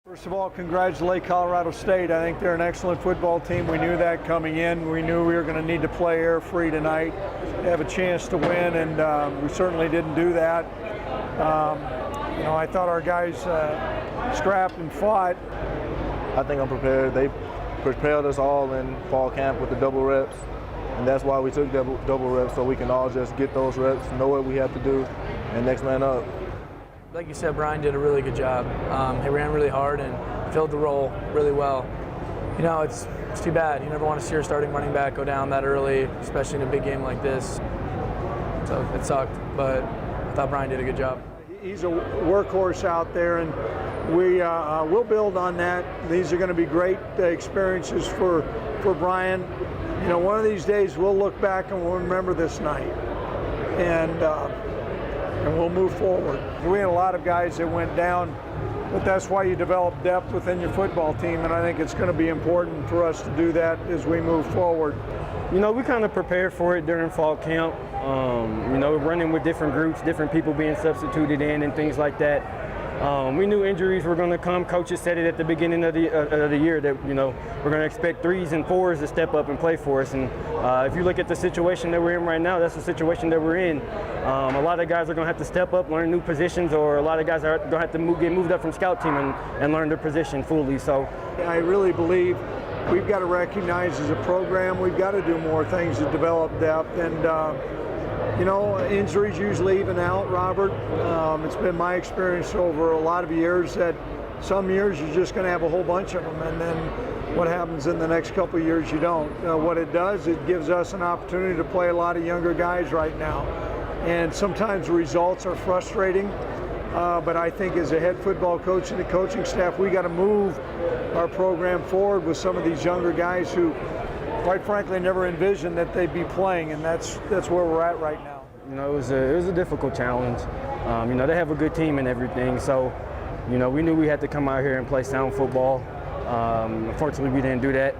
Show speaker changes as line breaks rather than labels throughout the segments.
First of all, congratulate Colorado State. I think they're an excellent football team. We knew that coming in. We knew we were going to need to play air-free tonight, have a chance to win, and we certainly didn't do that. I thought our guys scrapped and fought.
I think I'm prepared. They prepared us all in fall camp with the double reps, and that's why we took double reps, so we can all just get those reps, know what we have to do, and next man up.
Like you said, Brian did a really good job. He ran really hard and filled the role really well. It's too bad. You never want to see your starting running back go down that early, especially in a big game like this. So it sucked, but I thought Brian did a good job.
He's a workhorse out there, and we'll build on that. These are going to be great experiences for Brian. One of these days we'll look back and we'll remember this night, and we'll move forward. We had a lot of guys that went down, but that's why you develop depth within your football team, and I think it's going to be important for us to do that as we move forward.
We kind of prepared for it during fall camp, running with different groups, different people being substituted in and things like that. We knew injuries were going to come. Coaches said it at the beginning of the year that, we're going to expect 3s and 4s to step up and play for us. And if you look at the situation that we're in right now, that's the situation that we're in. A lot of guys are going to have to step up, learn new positions, or a lot of guys are going to have to get moved up from scout team and learn their position fully. So
I really believe we've got to recognize as a program, we've got to do more things to develop depth. And injuries usually even out, Robert. It's been my experience over a lot of years that some years you're just going to have a whole bunch of them, and then what happens in the next couple of years you don't. What it does, it gives us an opportunity to play a lot of younger guys right now. And sometimes the results are frustrating, but I think as a head football coach and the coaching staff, we got to move our program forward with some of these younger guys who, quite frankly, never envisioned that they'd be playing, and that's where we're at right now.
It was a difficult challenge. They have a good team and everything, so we knew we had to come out here and play sound football. Unfortunately, we didn't do that.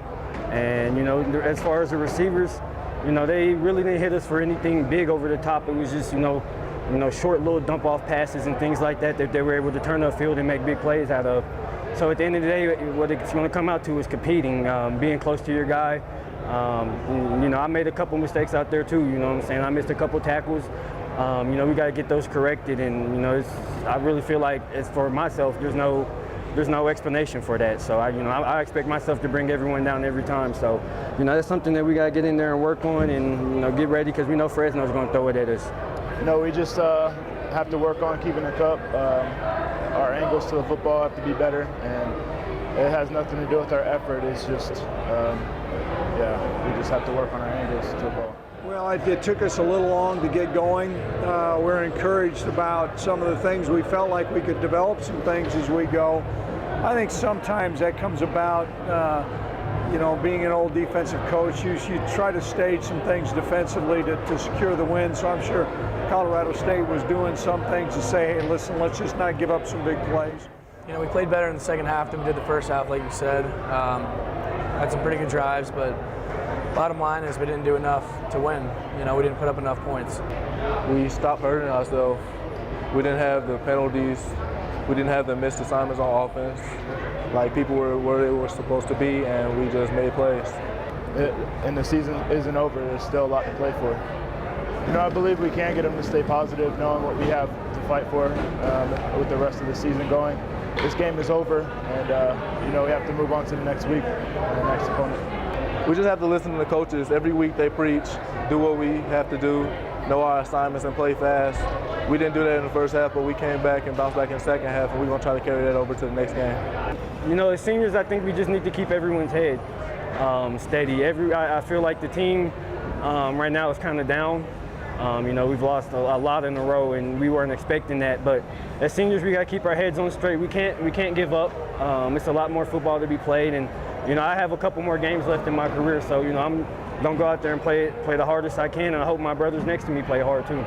And as far as the receivers, they really didn't hit us for anything big over the top. It was just short little dump off passes and things like that they were able to turn the field and make big plays out of. So at the end of the day, what it's going to come out to is competing, being close to your guy. I made a couple mistakes out there too, what I'm saying? I missed a couple tackles. We got to get those corrected, and I really feel like, as for myself, there's no explanation for that. So I expect myself to bring everyone down every time. So that's something that we got to get in there and work on, and get ready, because we know Fresno's going to throw it at us.
We just have to work on keeping it up. Our angles to the football have to be better, and it has nothing to do with our effort. It's just we just have to work on our angles to the ball.
Well, it took us a little long to get going. We're encouraged about some of the things. We felt like we could develop some things as we go. I think sometimes that comes about, being an old defensive coach, you try to stage some things defensively to secure the win. So I'm sure Colorado State was doing some things to say, hey, listen, let's just not give up some big plays.
We played better in the second half than we did the first half, like you said. Had some pretty good drives, but bottom line is we didn't do enough to win. We didn't put up enough points.
We stopped hurting ourselves. We didn't have the penalties. We didn't have the missed assignments on offense. Like, people were where they were supposed to be, and we just made plays.
And the season isn't over. There's still a lot to play for. I believe we can get them to stay positive, knowing what we have to fight for with the rest of the season going. This game is over, and we have to move on to the next week and the next opponent.
We just have to listen to the coaches. Every week they preach, do what we have to do, know our assignments, and play fast. We didn't do that in the first half, but we came back and bounced back in the second half, and we're going to try to carry that over to the next game.
As seniors, I think we just need to keep everyone's head steady. I feel like the team right now is kind of down. We've lost a lot in a row, and we weren't expecting that. But as seniors, we got to keep our heads on straight. We can't give up. It's a lot more football to be played, and I have a couple more games left in my career. So I'm gonna go out there and play the hardest I can, and I hope my brothers next to me play hard too.